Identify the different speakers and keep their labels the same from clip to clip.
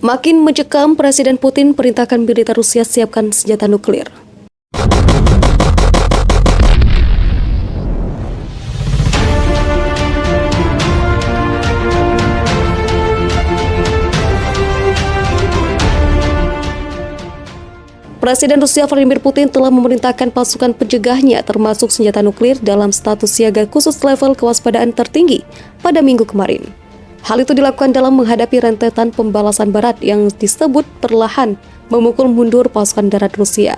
Speaker 1: Makin mencekam, Presiden Putin perintahkan militer Rusia siapkan senjata nuklir. Presiden Rusia Vladimir Putin telah memerintahkan pasukan penjegahnya termasuk senjata nuklir dalam status siaga khusus level kewaspadaan tertinggi pada Minggu kemarin. Hal itu dilakukan dalam menghadapi rentetan pembalasan Barat yang disebut perlahan memukul mundur pasukan darat Rusia.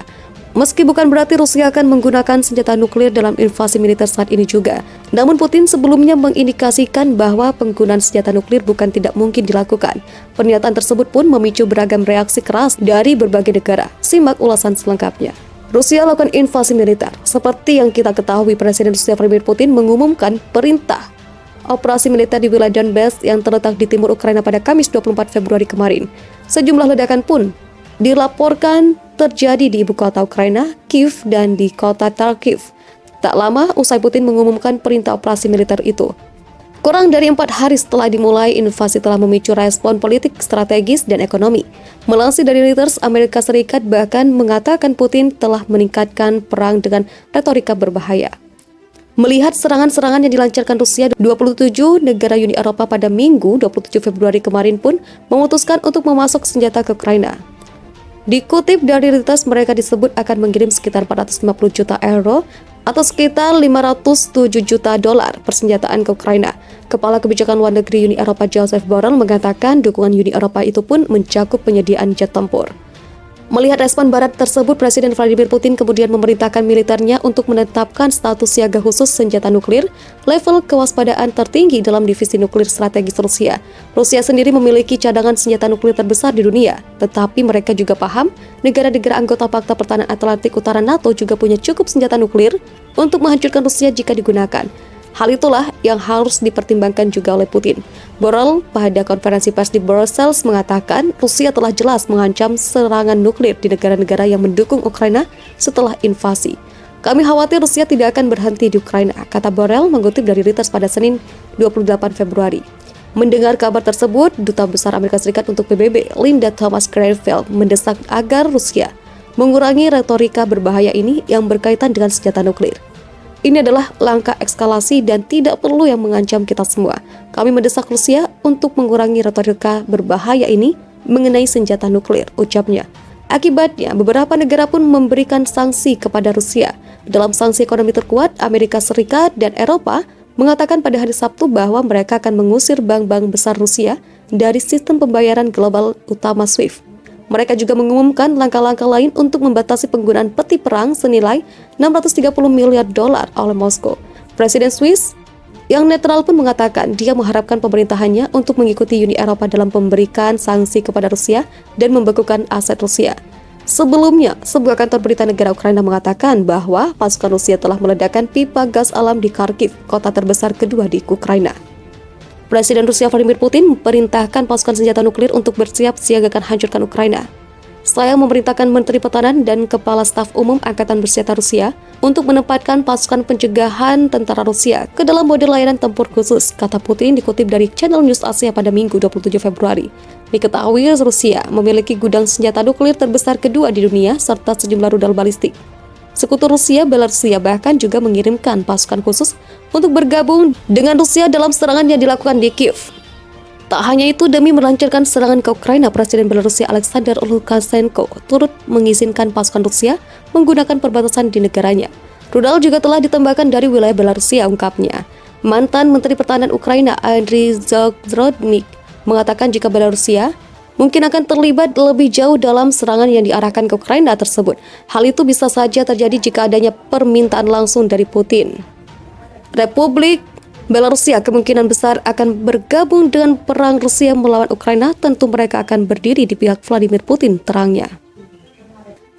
Speaker 1: Meski bukan berarti Rusia akan menggunakan senjata nuklir dalam invasi militer saat ini juga, namun Putin sebelumnya mengindikasikan bahwa penggunaan senjata nuklir bukan tidak mungkin dilakukan. Pernyataan tersebut pun memicu beragam reaksi keras dari berbagai negara. Simak ulasan selengkapnya. Rusia lakukan invasi militer. Seperti yang kita ketahui, Presiden Rusia Vladimir Putin mengumumkan perintah operasi militer di wilayah Donbas yang terletak di timur Ukraina pada Kamis 24 Februari kemarin. Sejumlah ledakan pun dilaporkan terjadi di ibu kota Ukraina, Kiev, dan di kota Kharkiv. Tak lama usai Putin mengumumkan perintah operasi militer itu. Kurang dari 4 hari setelah dimulai, invasi telah memicu respon politik, strategis, dan ekonomi. Melansir dari Reuters, Amerika Serikat bahkan mengatakan Putin telah meningkatkan perang dengan retorika berbahaya. Melihat serangan-serangan yang dilancarkan Rusia, 27 negara Uni Eropa pada Minggu 27 Februari kemarin pun memutuskan untuk memasok senjata ke Ukraina. Dikutip dari Reuters, mereka disebut akan mengirim sekitar 450 juta euro atau sekitar 507 juta dolar persenjataan ke Ukraina. Kepala Kebijakan Luar Negeri Uni Eropa Joseph Borrell mengatakan dukungan Uni Eropa itu pun mencakup penyediaan jet tempur. Melihat respon Barat tersebut, Presiden Vladimir Putin kemudian memerintahkan militernya untuk menetapkan status siaga khusus senjata nuklir level kewaspadaan tertinggi dalam divisi nuklir strategis Rusia. Rusia sendiri memiliki cadangan senjata nuklir terbesar di dunia, tetapi mereka juga paham negara-negara anggota Pakta Pertahanan Atlantik Utara NATO juga punya cukup senjata nuklir untuk menghancurkan Rusia jika digunakan. Hal itulah yang harus dipertimbangkan juga oleh Putin. Borrell pada konferensi pers di Brussels mengatakan Rusia telah jelas mengancam serangan nuklir di negara-negara yang mendukung Ukraina setelah invasi. Kami khawatir Rusia tidak akan berhenti di Ukraina, kata Borrell mengutip dari Reuters pada Senin 28 Februari. Mendengar kabar tersebut, Duta Besar Amerika Serikat untuk PBB, Linda Thomas-Greenfield, mendesak agar Rusia mengurangi retorika berbahaya ini yang berkaitan dengan senjata nuklir. Ini adalah langkah eskalasi dan tidak perlu yang mengancam kita semua. Kami mendesak Rusia untuk mengurangi retorika berbahaya ini mengenai senjata nuklir, ucapnya. Akibatnya, beberapa negara pun memberikan sanksi kepada Rusia. Dalam sanksi ekonomi terkuat, Amerika Serikat dan Eropa mengatakan pada hari Sabtu bahwa mereka akan mengusir bank-bank besar Rusia dari sistem pembayaran global utama SWIFT. Mereka juga mengumumkan langkah-langkah lain untuk membatasi penggunaan peti perang senilai 630 miliar dolar oleh Moskow. Presiden Swiss yang netral pun mengatakan dia mengharapkan pemerintahannya untuk mengikuti Uni Eropa dalam memberikan sanksi kepada Rusia dan membekukan aset Rusia. Sebelumnya, sebuah kantor berita negara Ukraina mengatakan bahwa pasukan Rusia telah meledakkan pipa gas alam di Kharkiv, kota terbesar kedua di Ukraina. Presiden Rusia Vladimir Putin memerintahkan pasukan senjata nuklir untuk bersiap siagakan hancurkan Ukraina. Saya memerintahkan Menteri Pertahanan dan Kepala Staf Umum Angkatan Bersenjata Rusia untuk menempatkan pasukan pencegahan tentara Rusia ke dalam mode layanan tempur khusus, kata Putin dikutip dari Channel News Asia pada Minggu 27 Februari. Diketahui Rusia memiliki gudang senjata nuklir terbesar kedua di dunia serta sejumlah rudal balistik. Sekutu Rusia, Belarusia bahkan juga mengirimkan pasukan khusus untuk bergabung dengan Rusia dalam serangan yang dilakukan di Kiev. Tak hanya itu, demi melancarkan serangan ke Ukraina, Presiden Belarusia Alexander Lukashenko turut mengizinkan pasukan Rusia menggunakan perbatasan di negaranya. Rudal juga telah ditembakkan dari wilayah Belarusia, ungkapnya. Mantan Menteri Pertahanan Ukraina Andriy Zagrodnik mengatakan jika Belarusia mungkin akan terlibat lebih jauh dalam serangan yang diarahkan ke Ukraina tersebut. Hal itu bisa saja terjadi jika adanya permintaan langsung dari Putin. Republik Belarusia kemungkinan besar akan bergabung dengan perang Rusia melawan Ukraina. Tentu mereka akan berdiri di pihak Vladimir Putin, terangnya.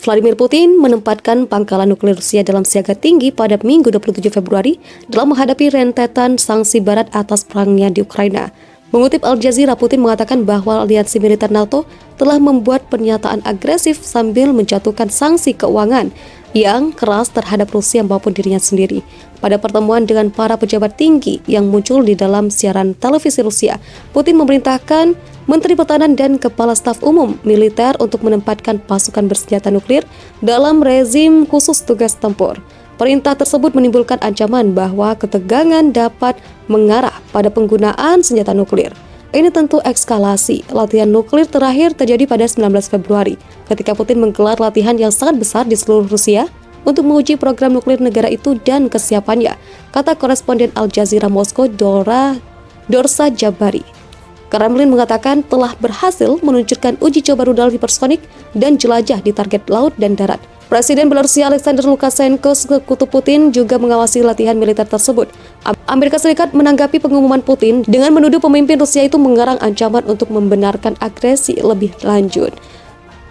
Speaker 1: Vladimir Putin menempatkan pangkalan nuklir Rusia dalam siaga tinggi pada Minggu 27 Februari dalam menghadapi rentetan sanksi Barat atas perangnya di Ukraina. Mengutip Al Jazeera, Putin mengatakan bahwa aliansi militer NATO telah membuat pernyataan agresif sambil menjatuhkan sanksi keuangan yang keras terhadap Rusia maupun dirinya sendiri. Pada pertemuan dengan para pejabat tinggi yang muncul di dalam siaran televisi Rusia, Putin memerintahkan Menteri Pertahanan dan Kepala Staf Umum Militer untuk menempatkan pasukan bersenjata nuklir dalam rezim khusus tugas tempur. Perintah tersebut menimbulkan ancaman bahwa ketegangan dapat mengarah pada penggunaan senjata nuklir. Ini tentu eskalasi. Latihan nuklir terakhir terjadi pada 19 Februari, ketika Putin menggelar latihan yang sangat besar di seluruh Rusia untuk menguji program nuklir negara itu dan kesiapannya, kata koresponden Al Jazeera Moskow Dorsa Jabari. Kremlin mengatakan telah berhasil meluncurkan uji coba rudal hipersonik dan jelajah di target laut dan darat. Presiden Belarusia Alexander Lukashenko sekutu Putin juga mengawasi latihan militer tersebut. Amerika Serikat menanggapi pengumuman Putin dengan menuduh pemimpin Rusia itu mengarang ancaman untuk membenarkan agresi lebih lanjut.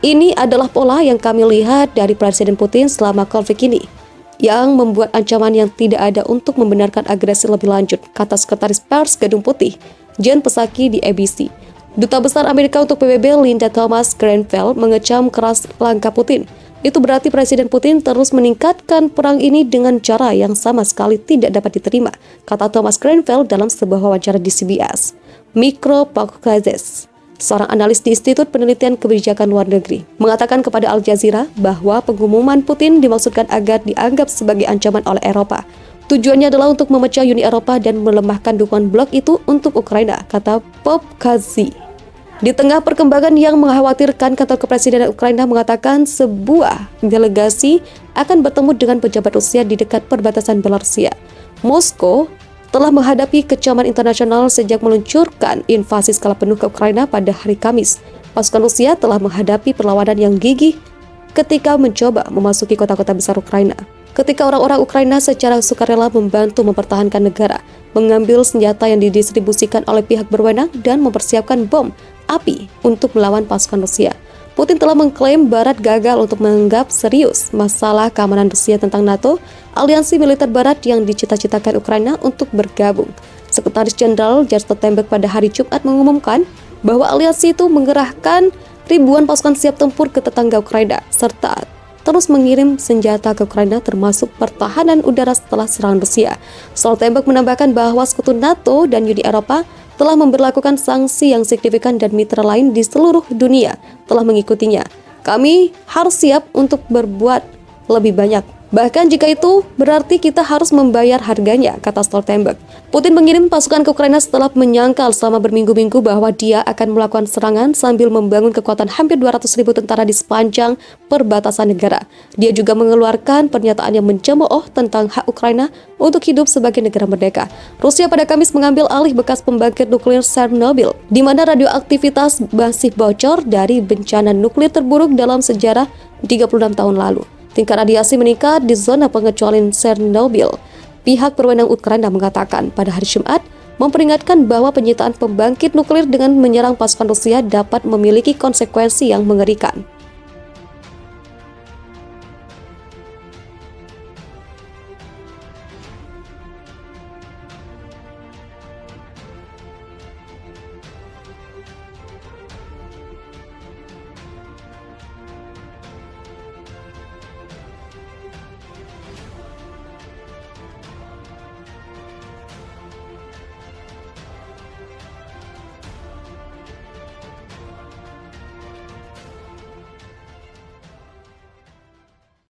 Speaker 1: Ini adalah pola yang kami lihat dari Presiden Putin selama konflik ini, yang membuat ancaman yang tidak ada untuk membenarkan agresi lebih lanjut, kata Sekretaris Pers Gedung Putih, Jen Psaki di ABC. Duta Besar Amerika untuk PBB Linda Thomas-Greenfield mengecam keras langkah Putin. Itu berarti Presiden Putin terus meningkatkan perang ini dengan cara yang sama sekali tidak dapat diterima, kata Thomas Greenfield dalam sebuah wawancara di CBS. Mikro Paukazes, seorang analis di Institut Penelitian Kebijakan Luar Negeri, mengatakan kepada Al Jazeera bahwa pengumuman Putin dimaksudkan agar dianggap sebagai ancaman oleh Eropa. Tujuannya adalah untuk memecah Uni Eropa dan melemahkan dukungan blok itu untuk Ukraina, kata Popkazi. Di tengah perkembangan yang mengkhawatirkan, kantor kepresidenan Ukraina mengatakan sebuah delegasi akan bertemu dengan pejabat Rusia di dekat perbatasan Belarusia. Moskow telah menghadapi kecaman internasional sejak meluncurkan invasi skala penuh ke Ukraina pada hari Kamis. Pasukan Rusia telah menghadapi perlawanan yang gigih ketika mencoba memasuki kota-kota besar Ukraina. Ketika orang-orang Ukraina secara sukarela membantu mempertahankan negara, mengambil senjata yang didistribusikan oleh pihak berwenang dan mempersiapkan bom api untuk melawan pasukan Rusia. Putin telah mengklaim Barat gagal untuk menganggap serius masalah keamanan Rusia tentang NATO, aliansi militer Barat yang dicita-citakan Ukraina untuk bergabung. Sekretaris Jenderal Jens Stoltenberg pada hari Jumat mengumumkan bahwa aliansi itu mengerahkan ribuan pasukan siap tempur ke tetangga Ukraina, serta terus mengirim senjata ke Ukraina termasuk pertahanan udara setelah serangan Rusia. Stoltenberg menambahkan bahwa sekutu NATO dan Uni Eropa telah memberlakukan sanksi yang signifikan dan mitra lain di seluruh dunia telah mengikutinya. Kami harus siap untuk berbuat lebih banyak. Bahkan jika itu berarti kita harus membayar harganya, kata Stoltenberg. Putin mengirim pasukan ke Ukraina setelah menyangkal selama berminggu-minggu bahwa dia akan melakukan serangan sambil membangun kekuatan hampir 200.000 tentara di sepanjang perbatasan negara. Dia juga mengeluarkan pernyataan yang mencemooh tentang hak Ukraina untuk hidup sebagai negara merdeka. Rusia pada Kamis mengambil alih bekas pembangkit nuklir Chernobyl, di mana radioaktivitas masih bocor dari bencana nuklir terburuk dalam sejarah 36 tahun lalu. Tingkat radiasi meningkat di zona pengecualian Chernobyl. Pihak berwenang Ukraina mengatakan pada hari Jumat memperingatkan bahwa penyitaan pembangkit nuklir dengan menyerang pasukan Rusia dapat memiliki konsekuensi yang mengerikan.